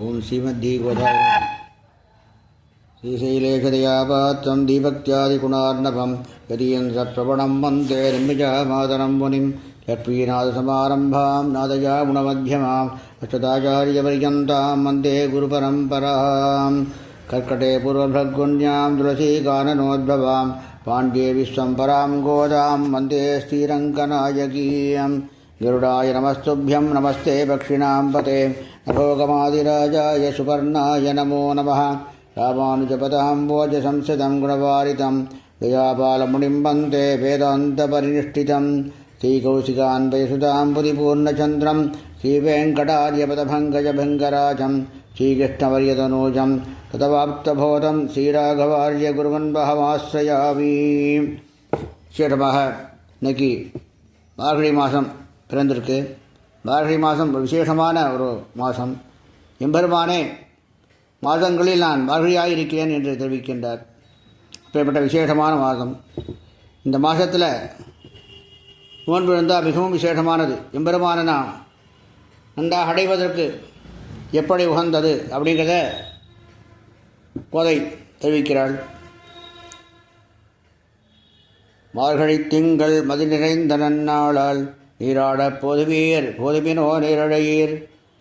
ஓம் ஸ்ரீமத்கோதாவரி ஸ்ரீசைலேஷதயாபாத்திரம் தீபக்தியாதிகுணார்ணவம் யதீந்திரபிரபணம் வந்தே நிர்மிஜமாதரம் முனிம் லக்ஷ்மீநாதசமாரம்பாம் நாதயாமுணமத்தியமாம் அஷ்டதாச்சாரியபர்யந்தாம் வந்தே குருபரம்பராம் கர்க்கடே பூர்வபகுண்யாம் துளசீகானனோத்பவாம் பாண்ட்யே விஸ்வம்பராம் கோதாம் வந்தே ஸ்ரீரங்கநாயகீயம் गरुडाय नमस्तुभ्यं नमस्ते पक्षिणां पते नभोगमादिराजाय सुपर्णाय नमो नमः रामानुजपदाम्बोजसंस्थितं गुणवारितं दयापालमुनिं वन्दे वेदान्तपरिनिष्ठितं श्रीकौशिकान्वयसुतां पुरिपूर्णचन्द्रं श्रीवेङ्कटार्यपदभङ्गजभङ्गराजं श्रीकृष्णवर्यतनूजं तदवाप्तबोधं श्रीराघवार्यगुरुवन्वहमाश्रयामि சேடமாக இன்னைக்கு மார்கழி மாதம் பிறந்திருக்கு. மார்கழி மாதம் ஒரு விசேஷமான ஒரு மாதம். எம்பெருமானே மாதங்களில் நான் மார்கழியாயிருக்கிறேன் என்று தெரிவிக்கின்றார். இப்படிப்பட்ட விசேஷமான மாதம். இந்த மாதத்தில் நோன்பு இருந்தால் மிகவும் விசேஷமானது. எம்பெருமானை நாம் நன்றாக அடைவதற்கு எப்படி உகந்தது அப்படிங்கிறத கோதை தெரிவிக்கிறாள். மார்கழி திங்கள் மதி நிறைந்த நன்னாளால் நீராடப் போதுவீர் போதுமினோ நீரழையீர்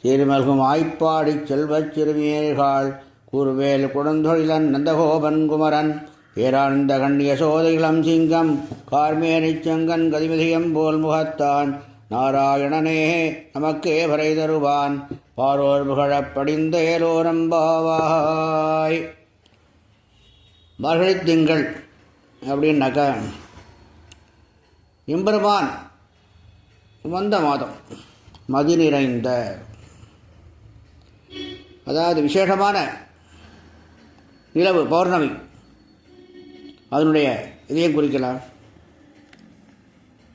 சீர்மல்கும் ஆய்ப்பாடி செல்வச் சிறுமியர்கள் கூறுவேல் குடந்தொழிலன் நந்தகோபன் குமரன் பேரானந்த கண்ணிய சோதையிளம் சிங்கம் கார்மேனிச் செங்கன் கதிமிதியம் போல் முகத்தான் நாராயணனே நமக்கே வரை தருவான் பாரோர் புகழப் படிந்த ஏலோரம்பாவாய். மார்கழி திங்கள் அப்படின்னாக்கா எம்பெருமான் வந்த மாதம், மதி நிறைந்த, அதாவது விசேஷமான நிலவு பௌர்ணமி, அதனுடைய இதையும் குறிக்கலாம்.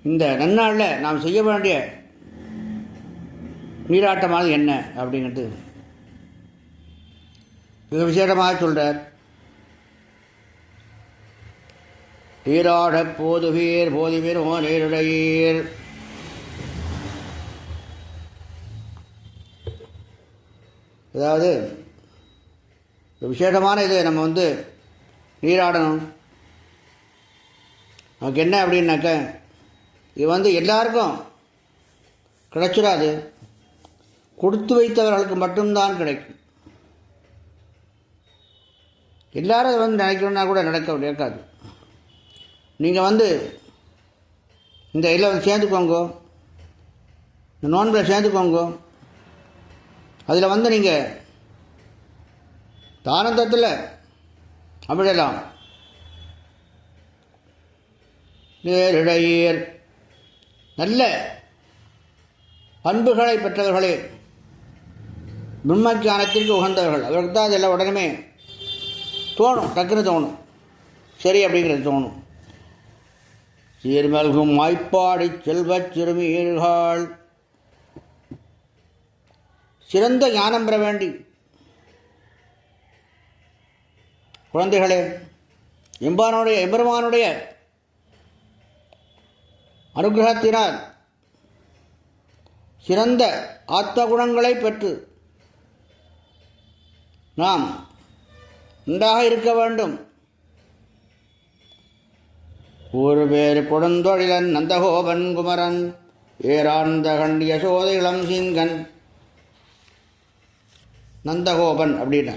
இந்த நன்னாளில் நாம் செய்ய வேண்டிய நீராட்டமானது என்ன அப்படிங்கிறது மிக விசேஷமாக சொல்கிறார். நீராடப் போதுவீர் போதுவீர் ஓ நீருடையீர். அதாவது விசேஷமான இது நம்ம நீராடணும். நமக்கு என்ன அப்படின்னாக்க இது எல்லாருக்கும் கிடைச்சிடாது. கொடுத்து வைத்தவர்களுக்கு மட்டும்தான் கிடைக்கும். எல்லாரும் அதை நினைக்கணும்னா கூட நடக்காது. நீங்கள் இந்த இதில் சேர்ந்துக்கோங்க, இந்த நோன்பில் சேர்ந்துக்கோங்க. அதில் நீங்கள் தானந்தத்தில் அமிழலாம். நேரிடையீர், நல்ல பண்புகளை பெற்றவர்களே, பிரம்மஞானத்திற்கு உகந்தவர்கள், அவருக்கு தான் அதெல்லாம் உடனே தோணும், டக்குன்னு தோணும், சரி அப்படிங்கிறது தோணும். சீர்மல்கும் வாய்ப்பாடி செல்வச் சிறுமியர்கள், சிறந்த ஞானம் பெற வேண்டி குழந்தைகளே, எம்பெருமானுடைய அனுகிரகத்தினால் சிறந்த ஆத்ம குணங்களை பெற்று நாம் நன்றாக இருக்க வேண்டும். ஒரு பேர் கொடுந்தொழிலன் நந்தகோபன் குமரன் ஏராந்த கண்டிய சோதை இளம் சிங்கன். நந்தகோபன் அப்படின்னா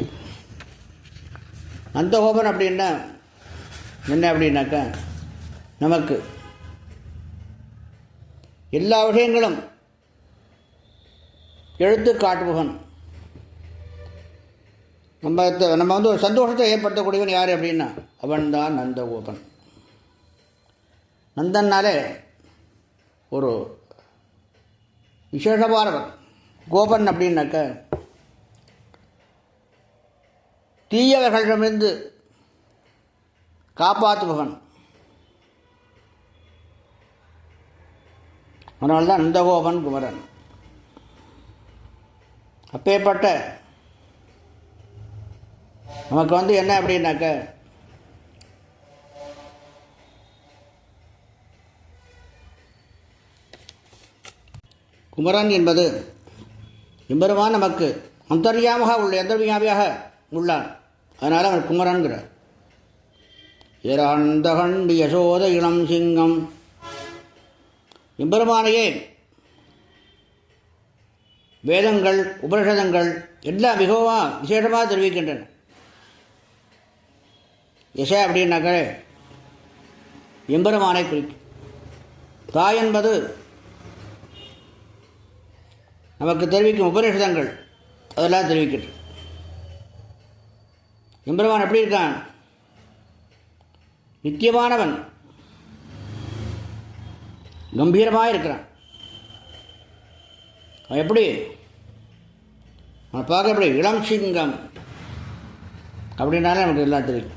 என்ன அப்படின்னாக்கா, நமக்கு எல்லா விஷயங்களும் எடுத்து காட்டுபவன். நம்ம ஒரு சந்தோஷத்தை ஏற்படுத்தக்கூடியவன் யார் அப்படின்னா அவன்தான் நந்தகோபன். நந்தன்னாலே ஒரு விசேஷமானவன். கோபன் அப்படின்னாக்க தீயவர்களிடமிருந்து காப்பாற்றுபவன். அதனால்தான் நந்தகோபன் குமரன். அப்பேற்பட்ட நமக்கு என்ன அப்படின்னாக்க குமரன் என்பது எம்பெருமான் நமக்கு அந்தர்யாமாக உள்ள அந்தர்யாமியாக உள்ளான். அதனால் அவன் குமரன்கிறார். இராந்தகண்டி யசோத இளம் சிங்கம். எம்பெருமானையே வேதங்கள் உபனிஷதங்கள் எல்லாம் மிகவும் விசேஷமாக தெரிவிக்கின்றன. யச அப்படின்னாக்க எம்பெருமானை குறிக்கும். தாய் என்பது நமக்கு தெரிவிக்கும் உபனிஷதங்கள் அதெல்லாம் தெரிவிக்கின்றன. எம்பெருமான் எப்படி இருக்கான்? நித்தியமானவன், கம்பீரமாக இருக்கிறான். அவன் எப்படி? அவன் பார்க்க எப்படி? இளம் சிங்கம் அப்படின்னாலே நமக்கு எல்லாம் தெரியும்.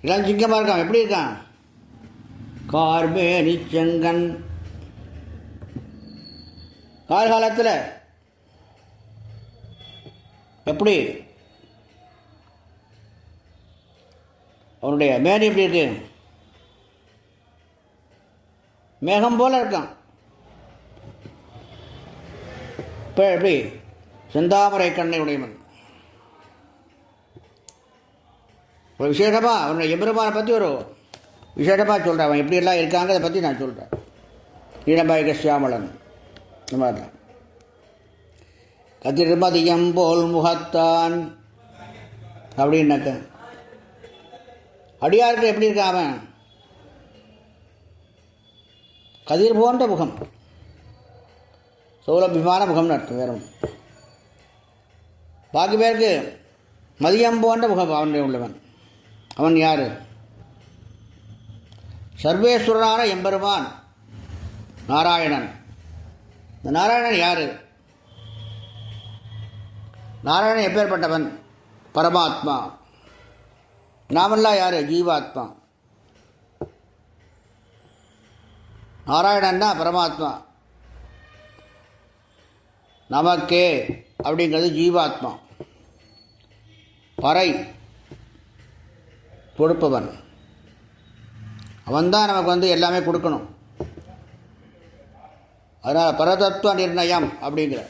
இளம் சிங்கமாக இருக்கான். எப்படி இருக்கான்? கார்மேனி செங்கன். காலகாலத்தில் எப்படி அவனுடைய மேனி எப்படி இருக்கு? மேகம் போல இருக்கான். இப்போ எப்படி? செந்தாமரை கண்ணை உடையவன். ஒரு விசேஷமாக அவனுடைய எம்பெருமானை பற்றி ஒரு விசேஷமாக சொல்கிறேன். அவன் எப்படியெல்லாம் இருக்காங்க அதை பற்றி நான் சொல்கிறேன். நீலம்பாய்க சியாமலன் இந்த மாதிரி தான். கதிர்மதியம் போல் முகத்தான் அப்படின்னாக்க அடியாருக்கு எப்படி இருக்கான் அவன்? கதிர் போன்ற முகம், சௌலபியமான முகம்னு அர்த்தம். வேற பாக்கி பேருக்கு மதியம் போன்ற முகம் அவனுடைய உள்ளவன். அவன் யார்? சர்வேஸ்வரனான எம்பெருமான் நாராயணன். இந்த நாராயணன் யார்? நாராயணன் எப்பேற்பட்டவன்? பரமாத்மா. நாமெல்லாம் யார்? ஜீவாத்மா. நாராயணன்னா பரமாத்மா, நமக்கே அப்படிங்கிறது ஜீவாத்மா. பறை கொடுப்பவன் அவன்தான் நமக்கு எல்லாமே கொடுக்கணும். அதனால் பரதத்துவ நிர்ணயம் அப்படிங்கிற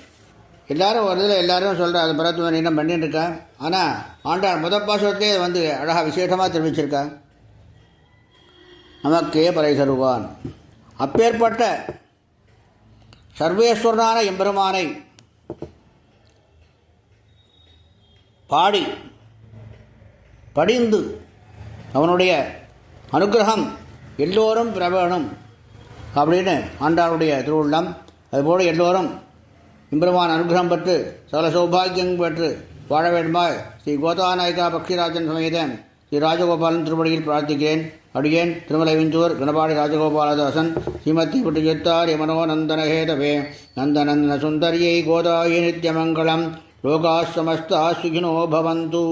எல்லோரும் ஒரு இதில் எல்லோரும் சொல்கிற அது பரதத்துவ நிர்ணயம் பண்ணிட்டு இருக்கேன். ஆனால் ஆண்டாள் முதல் பாசத்திலே அழகாக விசேஷமாக தெரிவிச்சிருக்கேன். நமக்கே பறை தருவான். அப்பேற்பட்ட சர்வேஸ்வரனான எம்பெருமானை பாடி படிந்து அவனுடைய அனுகிரகம் எல்லோரும் பெற வேணும் அப்படின்னு ஆண்டாளுடைய திருவுள்ளம். அதுபோல் எல்லோரும் எம்பெருமான் அனுகிரகம் பெற்று சகல சௌபாகியம் பெற்று வாழ வேண்டுமாய் ஸ்ரீ கோதாநாயகா பக்ஷிராஜன் சமேதன் ஸ்ரீ ராஜகோபாலன் திருப்படியில் பிரார்த்திக்கிறேன். அடியேன் திருமலை விஞ்சூர் கணபாடி ராஜகோபாலதாசன் ஸ்ரீமதி புட்டியுத்தாரிய மனோநந்தனஹேதவே நந்தநந்தன சுந்தரியை கோதாயை நித்யமங்கலம். லோகாः समस्ताः सुखिनो भवन्तु.